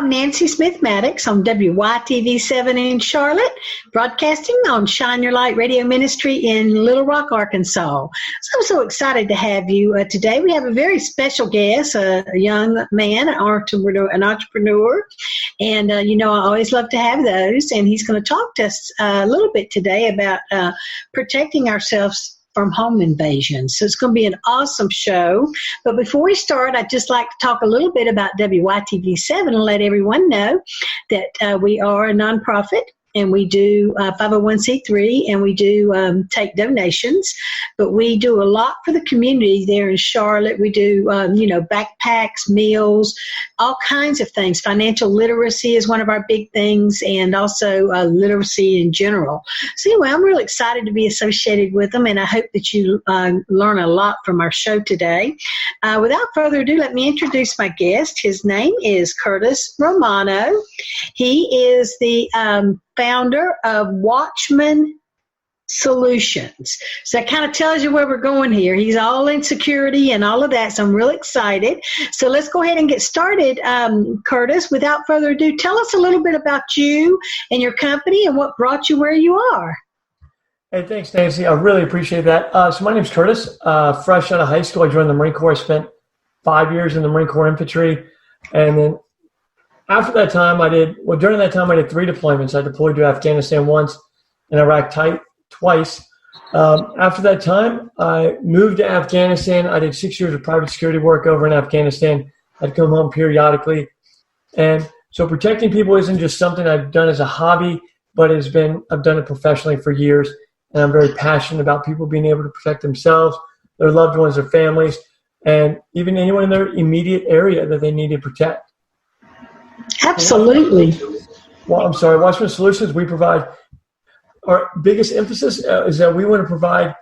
I'm Nancy Smith Maddox on WYTV7 in Charlotte, broadcasting on Shine Your Light Radio Ministry in Little Rock, Arkansas. So I'm so excited to have you today. We have a very special guest, a young man, an entrepreneur. And, I always love to have those. And he's going to talk to us a little bit today about protecting ourselves from home invasions. So it's going to be an awesome show. But before we start, I'd just like to talk a little bit about WYTV7 and let everyone know that we are a nonprofit. And we do 501c3, and we do take donations. But we do a lot for the community there in Charlotte. We do, backpacks, meals, all kinds of things. Financial literacy is one of our big things, and also literacy in general. So anyway, I'm really excited to be associated with them, and I hope that you learn a lot from our show today. Without further ado, let me introduce my guest. His name is Curtis Romano. He is the founder of Watchman Solutions. So that kind of tells you where we're going here. He's all in security and all of that, so I'm really excited. So let's go ahead and get started. Curtis, without further ado, tell us a little bit about you and your company and what brought you where you are. Hey, thanks, Nancy. I really appreciate that. So my name's Curtis. Fresh out of high school, I joined the Marine Corps. I spent 5 years in the Marine Corps infantry, and then after that time, during that time, I did 3 deployments. I deployed to Afghanistan once and Iraq twice. After that time, I moved to Afghanistan. I did 6 years of private security work over in Afghanistan. I'd come home periodically. And so protecting people isn't just something I've done as a hobby, but I've done it professionally for years. And I'm very passionate about people being able to protect themselves, their loved ones, their families, and even anyone in their immediate area that they need to protect. Absolutely. Watchman Solutions, we provide, our biggest emphasis is that we want to provide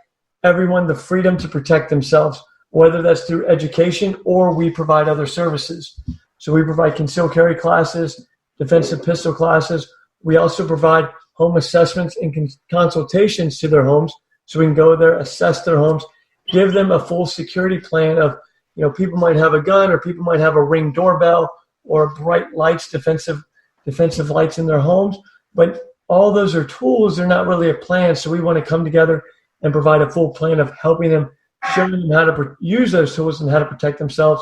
everyone the freedom to protect themselves, whether that's through education or we provide other services. So we provide concealed carry classes, defensive pistol classes. We also provide home assessments and consultations to their homes, so we can go there, assess their homes, give them a full security plan of, people might have a gun or people might have a Ring doorbell or bright lights, defensive lights in their homes. But all those are tools. They're not really a plan. So we want to come together and provide a full plan of helping them, showing them how to use those tools and how to protect themselves.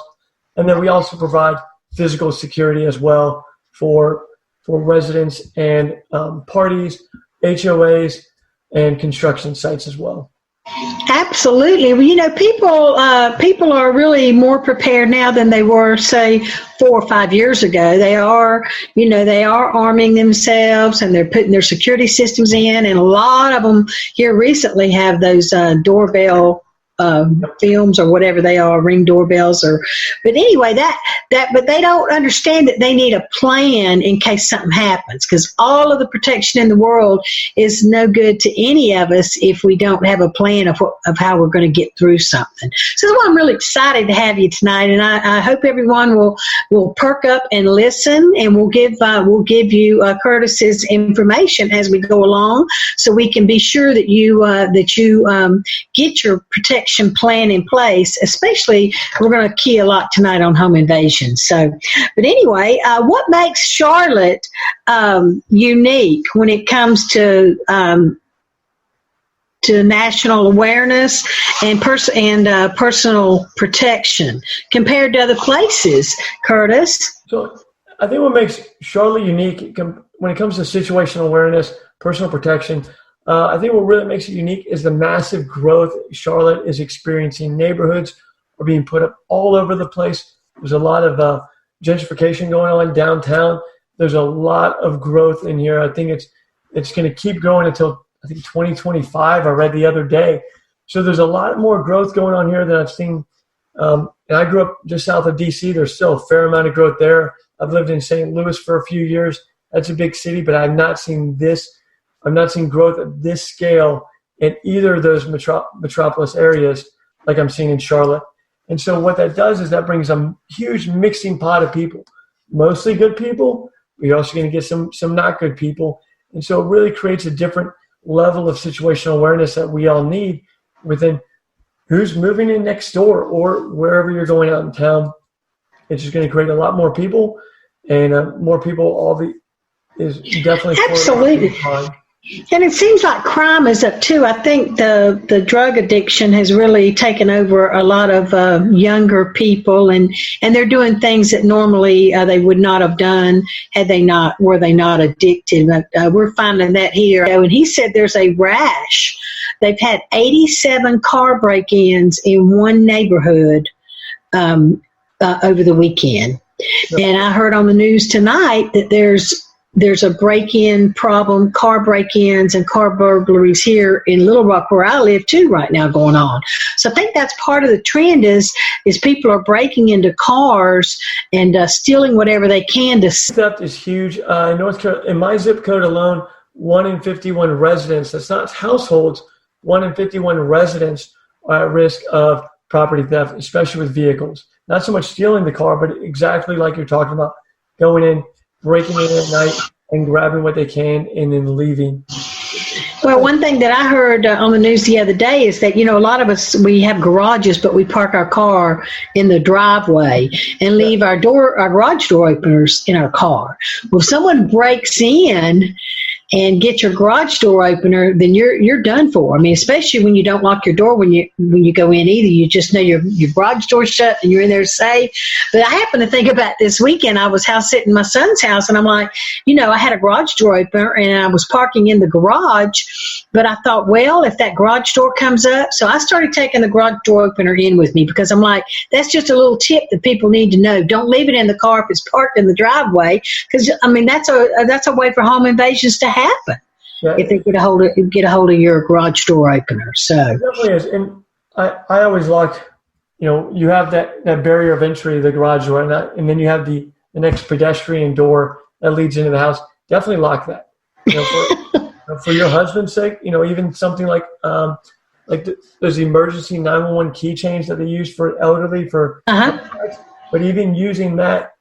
And then we also provide physical security as well for residents and parties, HOAs, and construction sites as well. Absolutely. Well, people are really more prepared now than they were, say, 4 or 5 years ago. They are arming themselves and they're putting their security systems in. And a lot of them here recently have those doorbell films or whatever they are, Ring doorbells, but anyway, but they don't understand that they need a plan in case something happens, because all of the protection in the world is no good to any of us if we don't have a plan of how we're going to get through something. So that's why I'm really excited to have you tonight, and I hope everyone will perk up and listen, and we'll give you Curtis's information as we go along, so we can be sure that you get your protection plan in place. Especially, we're going to key a lot tonight on home invasions. So, but anyway, what makes Charlotte unique when it comes to national awareness and personal protection compared to other places, Curtis? So, I think what makes Charlotte unique when it comes to situational awareness, personal protection, I think what really makes it unique is the massive growth Charlotte is experiencing. Neighborhoods are being put up all over the place. There's a lot of gentrification going on downtown. There's a lot of growth in here. I think it's going to keep going until, I think, 2025, I read the other day. So there's a lot more growth going on here than I've seen. And I grew up just south of D.C. There's still a fair amount of growth there. I've lived in St. Louis for a few years. That's a big city, but I've not seen growth at this scale in either of those metropolis areas like I'm seeing in Charlotte. And so what that does is that brings a huge mixing pot of people, mostly good people. We're also going to get some not good people. And so it really creates a different level of situational awareness that we all need within who's moving in next door or wherever you're going out in town. It's just going to create a lot more people and more people, is definitely absolutely. And it seems like crime is up too. I think the drug addiction has really taken over a lot of younger people, and they're doing things that normally they would not have done were they not addicted. But we're finding that here. And he said there's a rash. They've had 87 car break-ins in one neighborhood over the weekend. And I heard on the news tonight that there's a break-in problem, car break-ins and car burglaries here in Little Rock where I live too right now going on. So I think that's part of the trend is people are breaking into cars and stealing whatever they can. Theft is huge. In North Carolina, in my zip code alone, 1 in 51 residents, that's not households, 1 in 51 residents are at risk of property theft, especially with vehicles. Not so much stealing the car, but exactly like you're talking about, going in, breaking in at night and grabbing what they can and then leaving. Well, one thing that I heard on the news the other day is that, a lot of us, we have garages, but we park our car in the driveway and leave our garage door openers in our car. Well, if someone breaks in and get your garage door opener, then you're done for. I mean, especially when you don't lock your door when you go in either. You just know your garage door's shut and you're in there safe. But I happen to think about this weekend. I was house sitting my son's house, and I'm like, I had a garage door opener and I was parking in the garage. But I thought, well, if that garage door comes up, so I started taking the garage door opener in with me because I'm like, that's just a little tip that people need to know. Don't leave it in the car if it's parked in the driveway, because that's a way for home invasions to happen. If they get a hold of your garage door opener. So it definitely is. And I always lock, you have that barrier of entry, the garage door, and then you have the next pedestrian door that leads into the house. Definitely lock that. For your husband's sake, even something like those emergency 911 keychains that they use for elderly but even using that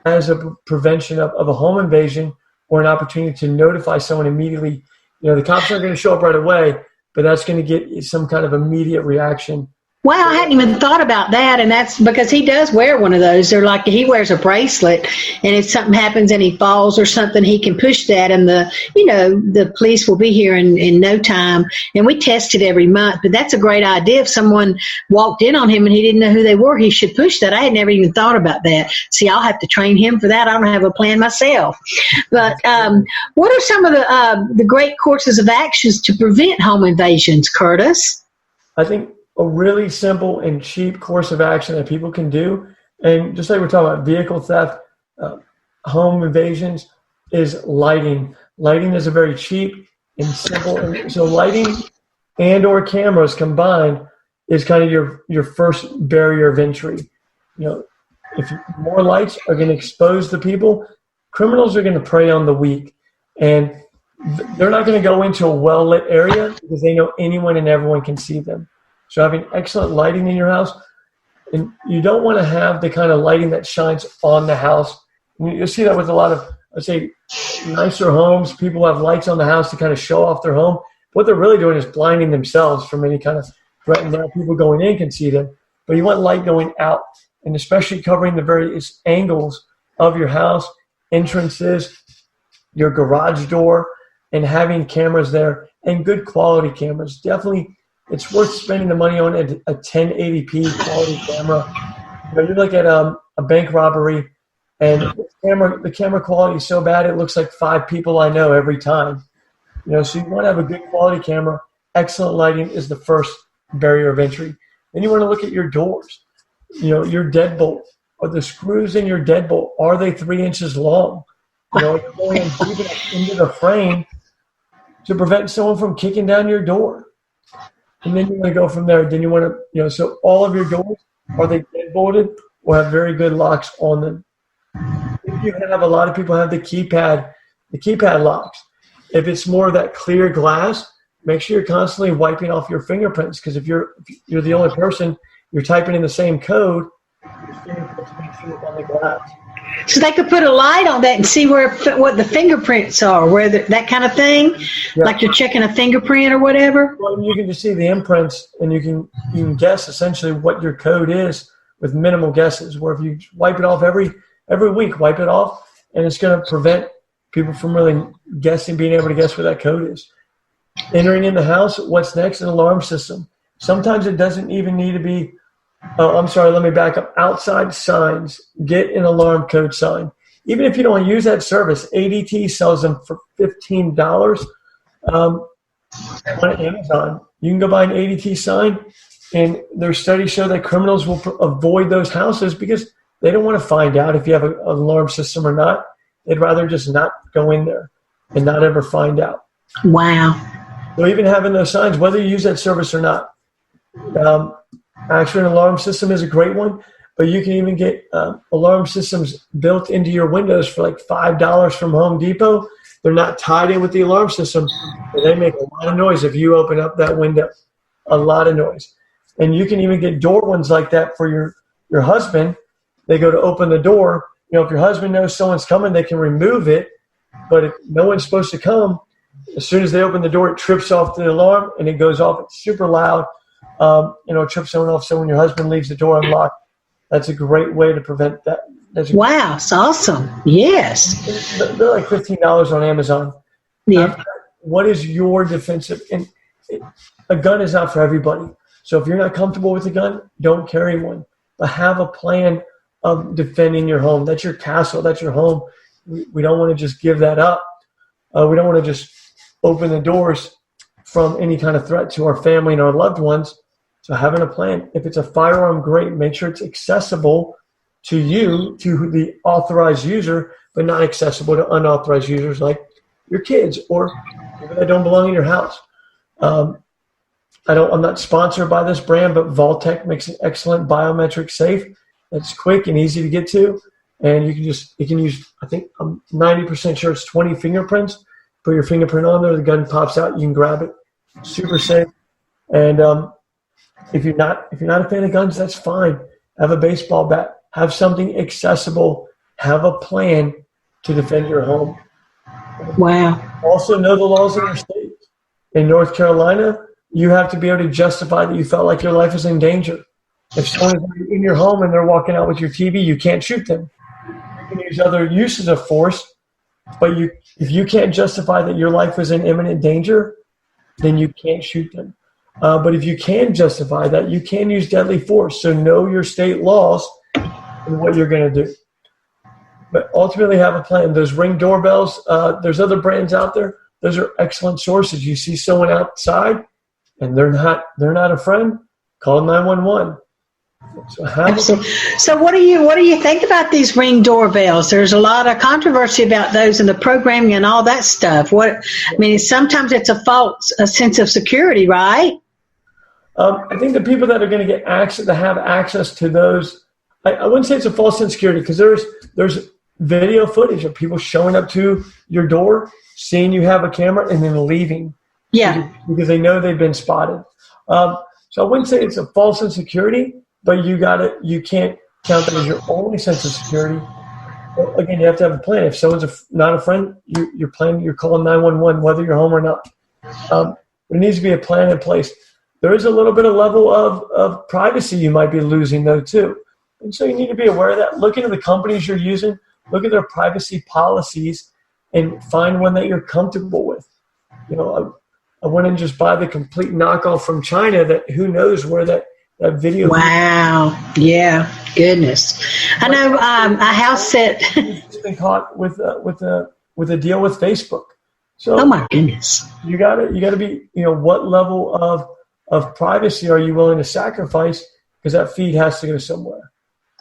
as a prevention of a home invasion or an opportunity to notify someone immediately. The cops aren't going to show up right away, but that's going to get some kind of immediate reaction. Wow, I hadn't even thought about that, and that's because he does wear one of those. They're like, he wears a bracelet, and if something happens and he falls or something, he can push that, and the police will be here in no time. And we test it every month, but that's a great idea. If someone walked in on him and he didn't know who they were, he should push that. I had never even thought about that. See, I'll have to train him for that. I don't have a plan myself. But what are some of the great courses of actions to prevent home invasions, Curtis? I think a really simple and cheap course of action that people can do, and just like we're talking about vehicle theft, home invasions, is lighting. Lighting is a very cheap and simple. And so lighting and or cameras combined is kind of your first barrier of entry. If more lights are going to expose the people, criminals are going to prey on the weak. And they're not going to go into a well-lit area because they know anyone and everyone can see them. So having excellent lighting in your house, and you don't want to have the kind of lighting that shines on the house. You'll see that with a lot of, let's say, nicer homes. People have lights on the house to kind of show off their home. What they're really doing is blinding themselves from any kind of threat. And now people going in can see them. But you want light going out, and especially covering the various angles of your house, entrances, your garage door, and having cameras there, and good quality cameras. Definitely, it's worth spending the money on a 1080p quality camera. You look at a bank robbery, and the camera quality is so bad it looks like 5 people I know every time. So you want to have a good quality camera. Excellent lighting is the first barrier of entry. Then you want to look at your doors. Your deadbolt, or the screws in your deadbolt, are they 3 inches long? You're going deep enough into the frame to prevent someone from kicking down your door. And then you want to go from there. Then you want to, so all of your doors, are they deadbolted or have very good locks on them? If you have, a lot of people have the keypad locks. If it's more of that clear glass, make sure you're constantly wiping off your fingerprints, because if you're the only person, you're typing in the same code, your fingerprints may show up on the glass. So they could put a light on that and see what the fingerprints are, that kind of thing, like you're checking a fingerprint or whatever. Well, you can just see the imprints, and you can guess essentially what your code is with minimal guesses. Where if you wipe it off every week, wipe it off, and it's going to prevent people from really being able to guess where that code is. Entering in the house, what's next? An alarm system. Sometimes it doesn't even need to be, let me back up. Outside signs, get an alarm code sign. Even if you don't use that service, ADT sells them for $15 on Amazon. You can go buy an ADT sign, and their studies show that criminals will avoid those houses because they don't want to find out if you have an alarm system or not. They'd rather just not go in there and not ever find out. Wow. So even having those signs, whether you use that service or not, actually an alarm system is a great one, but you can even get alarm systems built into your windows for like $5 from Home Depot. They're not tied in with the alarm system, but they make a lot of noise if you open up that window, a lot of noise. And you can even get door ones like that for your husband. They go to open the door. If your husband knows someone's coming, they can remove it. But if no one's supposed to come, as soon as they open the door, it trips off the alarm and it goes off. It's super loud. It trips someone off. So when your husband leaves the door unlocked, that's a great way to prevent that. Wow, it's awesome. Yes. They're like $15 on Amazon. Yeah. What is your defensive? And a gun is not for everybody. So if you're not comfortable with a gun, don't carry one. But have a plan of defending your home. That's your castle. That's your home. We don't want to just give that up. We don't want to just open the doors from any kind of threat to our family and our loved ones. So having a plan. If it's a firearm, great. Make sure it's accessible to you, to the authorized user, but not accessible to unauthorized users like your kids or people that don't belong in your house. I'm not sponsored by this brand, but Vaultec makes an excellent biometric safe. It's quick and easy to get to, and you can use. I think I'm 90% sure it's 20 fingerprints. Put your fingerprint on there, the gun pops out, you can grab it. Super safe. And if you're not a fan of guns, that's fine. Have a baseball bat. Have something accessible. Have a plan to defend your home. Wow. Also know the laws in your state. In North Carolina, you have to be able to justify that you felt like your life was in danger. If someone is in your home and they're walking out with your TV, you can't shoot them. You can use other uses of force, but if you can't justify that your life was in imminent danger, then you can't shoot them. But if you can justify that, you can use deadly force. So know your state laws and what you're going to do. But ultimately have a plan. Those Ring doorbells, there's other brands out there. Those are excellent sources. You see someone outside and they're not a friend, call 911. So what do you think about these Ring doorbells? There's a lot of controversy about those and the programming and all that stuff. Sometimes it's a false sense of security, right? I think the people that are going to have access to those, I wouldn't say it's a false sense of security because there's video footage of people showing up to your door, seeing you have a camera, and then leaving. Yeah, because they know they've been spotted. So I wouldn't say it's a false sense of security. But you can't count that as your only sense of security. But again, you have to have a plan. If someone's not a friend, you're calling 911, whether you're home or not. There needs to be a plan in place. There is a little bit of level of privacy you might be losing, though, too. And so you need to be aware of that. Look into the companies you're using. Look at their privacy policies and find one that you're comfortable with. I wouldn't just buy the complete knockoff from China that who knows where that video. Wow. Yeah. Goodness. I know a house set. It's been caught with a deal with Facebook. So oh my goodness. You gotta be, what level of privacy are you willing to sacrifice? Because that feed has to go somewhere.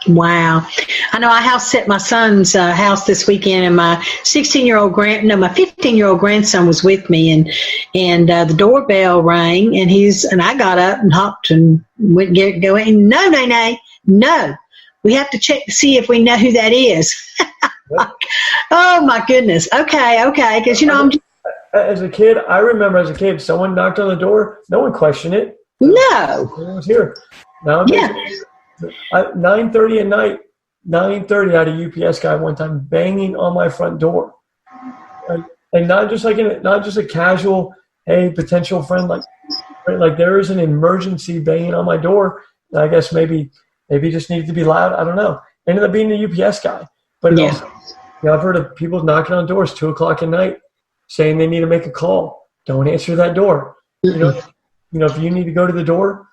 Wow. I know I house set my son's house this weekend, and my 15-year-old grandson was with me, and the doorbell rang, and I got up and hopped and went going. No. We have to check to see if we know who that is. Oh my goodness. Okay. Because I'm just, as a kid, I remember someone knocked on the door, no one questioned it. No. No one was here. Now, yeah. 9:30 at night, 9:30, I had a UPS guy one time banging on my front door, and not just a casual, hey, potential friend, like there is an emergency banging on my door. I guess maybe just needed to be loud. I don't know. Ended up being the UPS guy, but I've heard of people knocking on doors 2:00 at night saying they need to make a call. Don't answer that door. If you need to go to the door,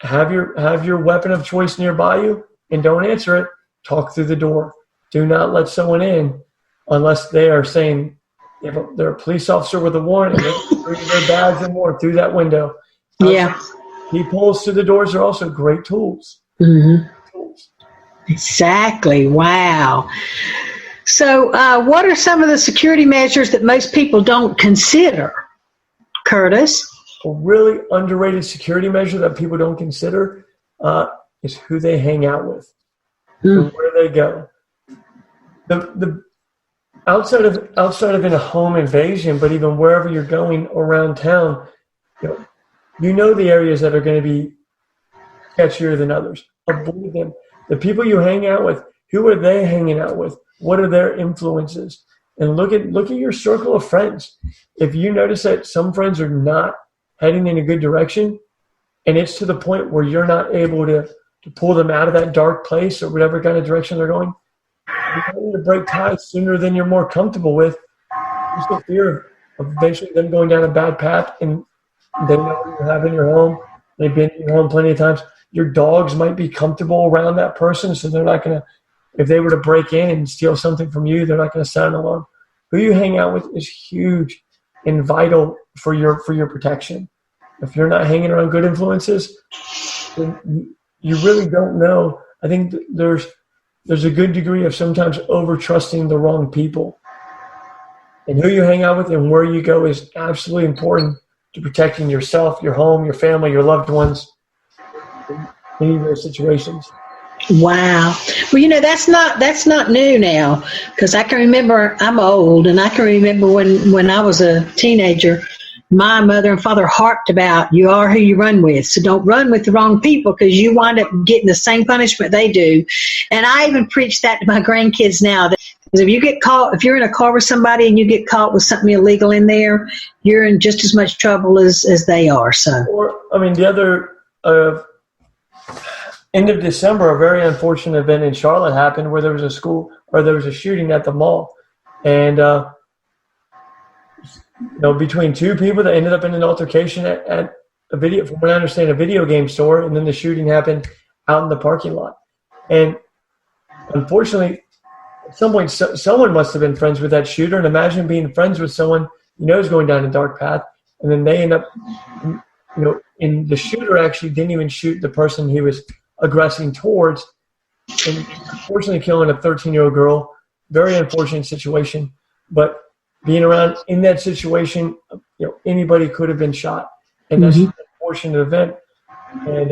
have your weapon of choice nearby you and don't answer it. Talk through the door. Do not let someone in unless they are saying they're a police officer with a warrant and they bring their bags and more through that window. Yeah. Peepholes through the doors are also great tools. Mm-hmm. Exactly. Wow. So what are some of the security measures that most people don't consider, Curtis? A really underrated security measure that people don't consider is who they hang out with and where they go. The outside of in a home invasion, but even wherever you're going around town, you know the areas that are going to be sketchier than others. Avoid them. The people you hang out with, who are they hanging out with? What are their influences? And look at your circle of friends. If you notice that some friends are not heading in a good direction, and it's to the point where you're not able to pull them out of that dark place or whatever kind of direction they're going, you're going to break ties sooner than you're more comfortable with. Just the fear of eventually them going down a bad path, and they know what you have in your home. They've been in your home plenty of times. Your dogs might be comfortable around that person, so they're not going to, if they were to break in and steal something from you, they're not going to sound an alarm. Who you hang out with is huge and vital for your protection. If you're not hanging around good influences, then you really don't know. I think there's a good degree of sometimes over-trusting the wrong people. And who you hang out with and where you go is absolutely important to protecting yourself, your home, your family, your loved ones, in any of those situations. Wow. Well, that's not new now, because I can remember, I'm old, and I can remember when I was a teenager, my mother and father harped about, you are who you run with. So don't run with the wrong people, because you wind up getting the same punishment they do. And I even preach that to my grandkids now. Because if you're in a car with somebody and you get caught with something illegal in there, you're in just as much trouble as they are. So, the other end of December, a very unfortunate event in Charlotte happened where there was a shooting at the mall, and between two people that ended up in an altercation at from what I understand, a video game store, and then the shooting happened out in the parking lot. And unfortunately, at some point, someone must have been friends with that shooter. And imagine being friends with someone is going down a dark path, and then they end up, and the shooter actually didn't even shoot the person he was aggressing towards, and unfortunately killing a 13-year-old girl. Very unfortunate situation. But being around in that situation, anybody could have been shot, and that's an unfortunate event. And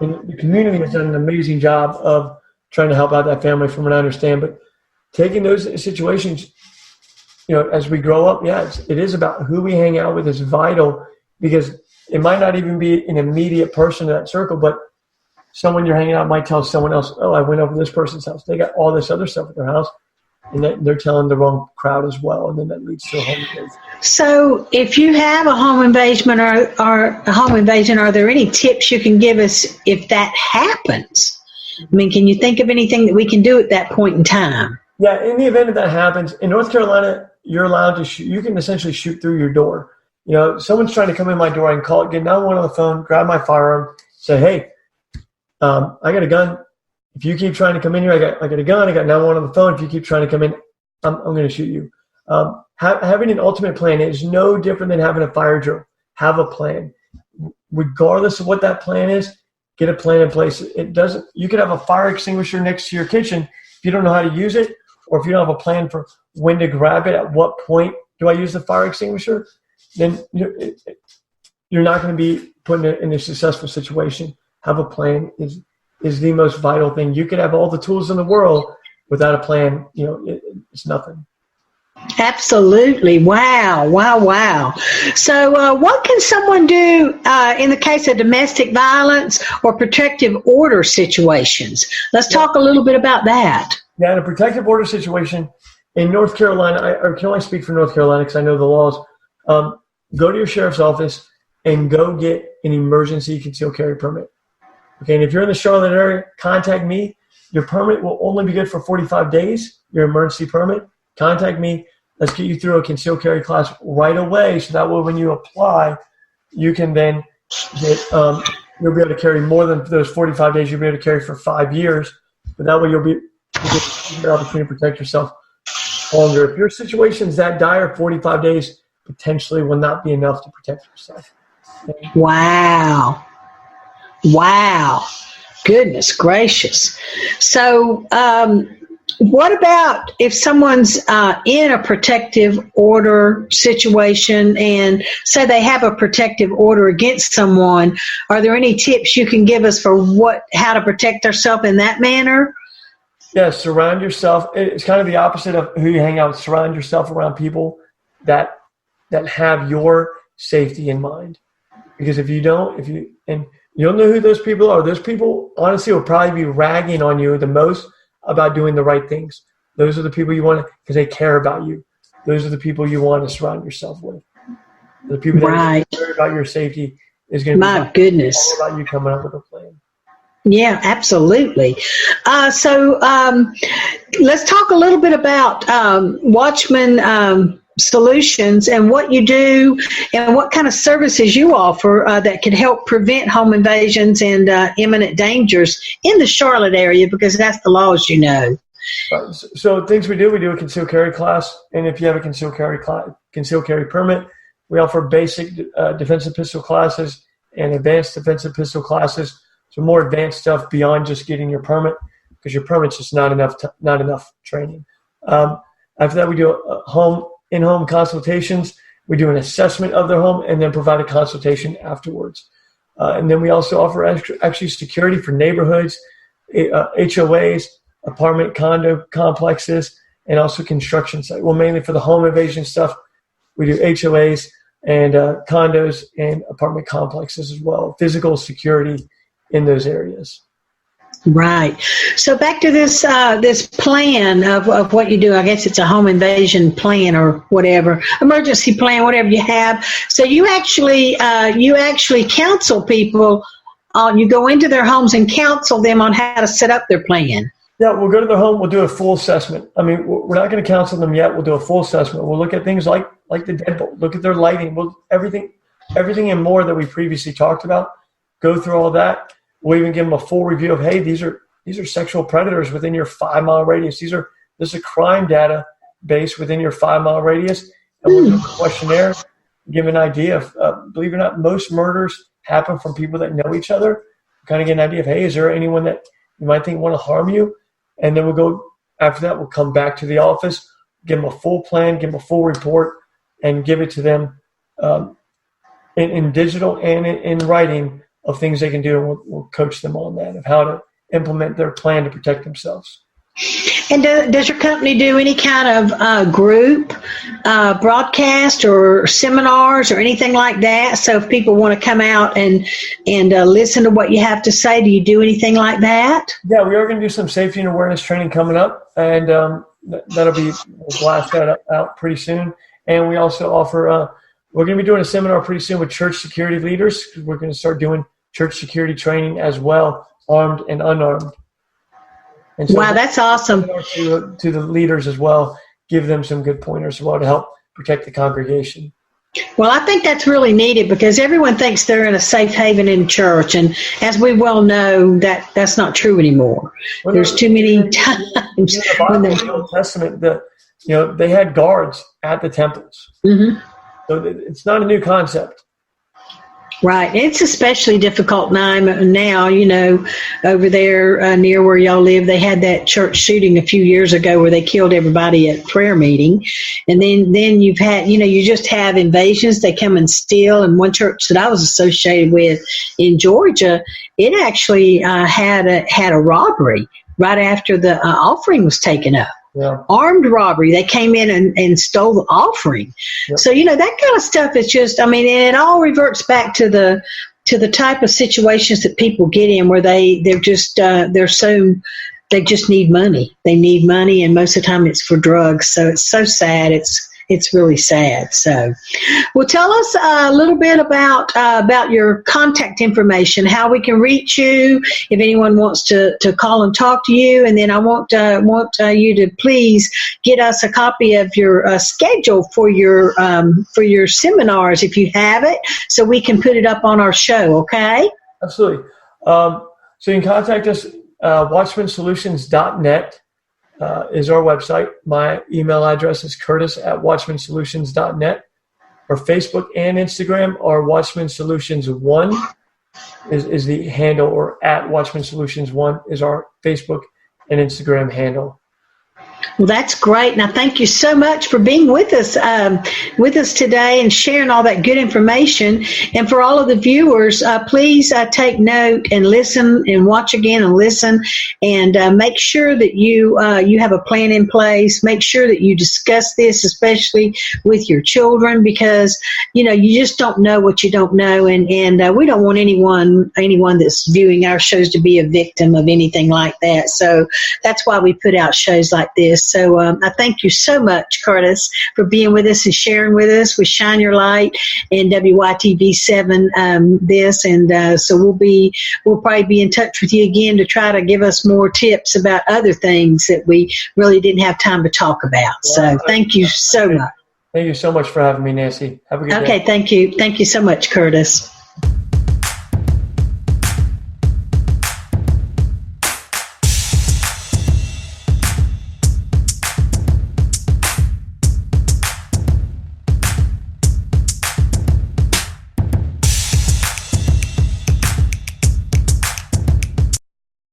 the community has done an amazing job of trying to help out that family, from what I understand. But taking those situations, as we grow up, it is about who we hang out with is vital, because it might not even be an immediate person in that circle, but someone you're hanging out might tell someone else, oh, I went over to this person's house. They got all this other stuff at their house, and they're telling the wrong crowd as well, and then that leads to a home invasion. So if you have a home invasion are there any tips you can give us if that happens? Can you think of anything that we can do at that point in time? Yeah, in the event that happens, in North Carolina, you're allowed to shoot. You can essentially shoot through your door. Someone's trying to come in my door, I can call it, get 911 on the phone, grab my firearm, say, hey, I got a gun. If you keep trying to come in here, I got a gun. I got 911 on the phone. If you keep trying to come in, I'm going to shoot you. Having an ultimate plan is no different than having a fire drill. Have a plan. Regardless of what that plan is, get a plan in place. You could have a fire extinguisher next to your kitchen. If you don't know how to use it, or if you don't have a plan for when to grab it, at what point do I use the fire extinguisher, then you're not going to be put in a successful situation. Have a plan is the most vital thing. You could have all the tools in the world without a plan. It's nothing. Absolutely. Wow. So what can someone do in the case of domestic violence or protective order situations? Let's talk a little bit about that. Yeah, in a protective order situation in North Carolina, I can only speak for North Carolina because I know the laws. Go to your sheriff's office and go get an emergency concealed carry permit. Okay, and if you're in the Charlotte area, contact me. your permit will only be good for 45 days, your emergency permit, contact me. Let's get you through a concealed carry class right away, so that way when you apply, you can then get, you'll be able to carry more than those 45 days. You'll be able to carry for 5 years, but that way you'll get the opportunity to protect yourself longer. If your situation's that dire, 45 days potentially will not be enough to protect yourself. Okay? Wow. Goodness gracious. So, what about if someone's in a protective order situation and say they have a protective order against someone? Are there any tips you can give us for how to protect ourselves in that manner? Yes, surround yourself. It's kind of the opposite of who you hang out with. Surround yourself around people that have your safety in mind. Because if you don't, and you'll know who those people are. Those people, honestly, will probably be ragging on you the most about doing the right things. Those are the people you want to, because they care about you. Those are the people you want to surround yourself with. The people that care about your safety is going to be all about you coming up with a plan. Yeah, absolutely. So let's talk a little bit about Watchman Solutions and what you do and what kind of services you offer that can help prevent home invasions and imminent dangers in the Charlotte area, because that's the laws, you know. So things we do a concealed carry class, and if you have a concealed carry permit, we offer basic defensive pistol classes and advanced defensive pistol classes. So more advanced stuff beyond just getting your permit, because your permit's just not enough training. After that, we do in-home consultations. We do an assessment of their home and then provide a consultation afterwards. And then we also offer actually security for neighborhoods, HOAs, apartment condo complexes, and also construction sites. Well, mainly for the home invasion stuff, we do HOAs and condos and apartment complexes as well. Physical security in those areas. Right. So back to this plan of what you do. I guess it's a home invasion plan or whatever, emergency plan, whatever you have. So you actually counsel people. You go into their homes and counsel them on how to set up their plan. Yeah, we'll go to their home. We'll do a full assessment. I mean, we're not going to counsel them yet. We'll do a full assessment. We'll look at things like the deadbolt. Look at their lighting. Everything and more that we previously talked about. Go through all that. We'll even give them a full review of, hey, these are sexual predators within your 5-mile radius. This is a crime database within your 5-mile radius. And we'll do a questionnaire, give an idea of, believe it or not, most murders happen from people that know each other. Kind of get an idea of, hey, is there anyone that you might think want to harm you? And then after that, we'll come back to the office, give them a full plan, give them a full report, and give it to them in digital and in writing of things they can do, and we'll coach them on that, of how to implement their plan to protect themselves. And does your company do any kind of group broadcast or seminars or anything like that? So if people want to come out and listen to what you have to say, do you do anything like that? Yeah, we are going to do some safety and awareness training coming up, and we'll blast that out pretty soon. And we also offer, we're going to be doing a seminar pretty soon with church security leaders. We're going to start doing church security training as well, armed and unarmed. And so wow, that's awesome. To the leaders as well, give them some good pointers as well to help protect the congregation. Well, I think that's really needed, because everyone thinks they're in a safe haven in church, and as we well know, that's not true anymore. There's too many times. In the Old Testament, they had guards at the temples. Mm-hmm. So it's not a new concept. Right. It's especially difficult now, over there near where y'all live. They had that church shooting a few years ago where they killed everybody at prayer meeting. And then you've had, you just have invasions. They come and steal. And one church that I was associated with in Georgia, it actually had a robbery right after the offering was taken up. Yeah. Armed robbery. They came in and stole the offering. Yep. So, that kind of stuff is just, and it all reverts back to the type of situations that people get in where they just need money. They need money, and most of the time it's for drugs. So it's so sad. It's It's really sad. So, well, tell us a little bit about your contact information, how we can reach you, if anyone wants to call and talk to you. And then I want you to please get us a copy of your schedule for your seminars, if you have it, so we can put it up on our show. Okay? Absolutely. So you can contact us. Watchmansolutions.net is our website. My email address is curtis@watchmansolutions.net. Our Facebook and Instagram are Watchman Solutions 1 is the handle, or at Watchman Solutions 1 is our Facebook and Instagram handle. Well, that's great. Now, thank you so much for being with us today and sharing all that good information. And for all of the viewers, please take note and listen and watch again and listen, and make sure that you have a plan in place. Make sure that you discuss this, especially with your children, because you just don't know what you don't know, and we don't want anyone that's viewing our shows to be a victim of anything like that. So that's why we put out shows like this. So I thank you so much, Curtis, for being with us and sharing with us with Shine Your Light and WYTV7 this. And so we'll probably be in touch with you again to try to give us more tips about other things that we really didn't have time to talk about. So thank you so much. Thank you so much for having me, Nancy. Have a good day. Okay, thank you. Thank you so much, Curtis.